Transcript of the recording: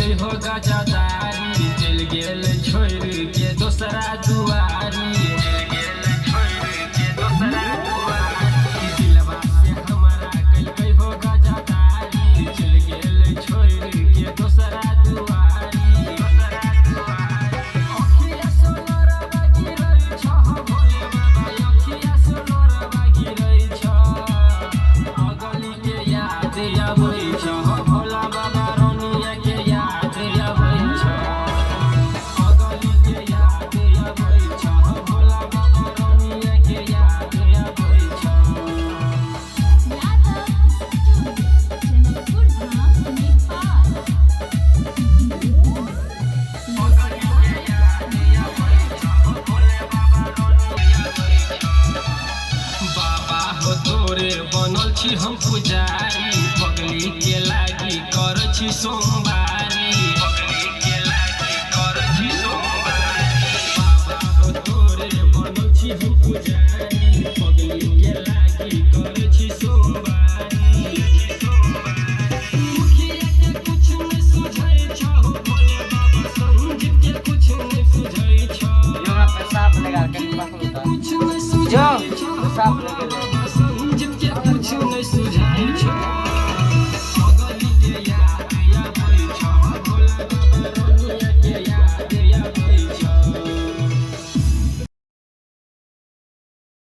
कई हो गजादारी चल गेल छोड़ के दोसरा दुआरी दिलवा से हमारा कई हो गजादारी चल गेल छोड़ के दोसरा दुआरी अखिया सोनरा बागी रही छ भोले बाबा अखिया सोनरा बागी रही छ अगली के याद आबै छ भोला बाबा रोनिया के याद आबै छ अगली के याद आबै छ भोला बाबा रोनिया के याद आबै छ बाबा हो तोरे बनल छी हम पुजारी पगली के लागी कर छी सोमवारी पगली के लागी कर छी सोमवारी बाबा हो तोरे बनल छी हम पुजारी पगली के लागी कर छी सोमवारी मुखिया के कुछ नहीं सुझै छ भोले बाबा संजीव के कुछ नहीं सुझै छ यो पेशाब लगा के कुछ नहीं जो सुझै छ पेशाब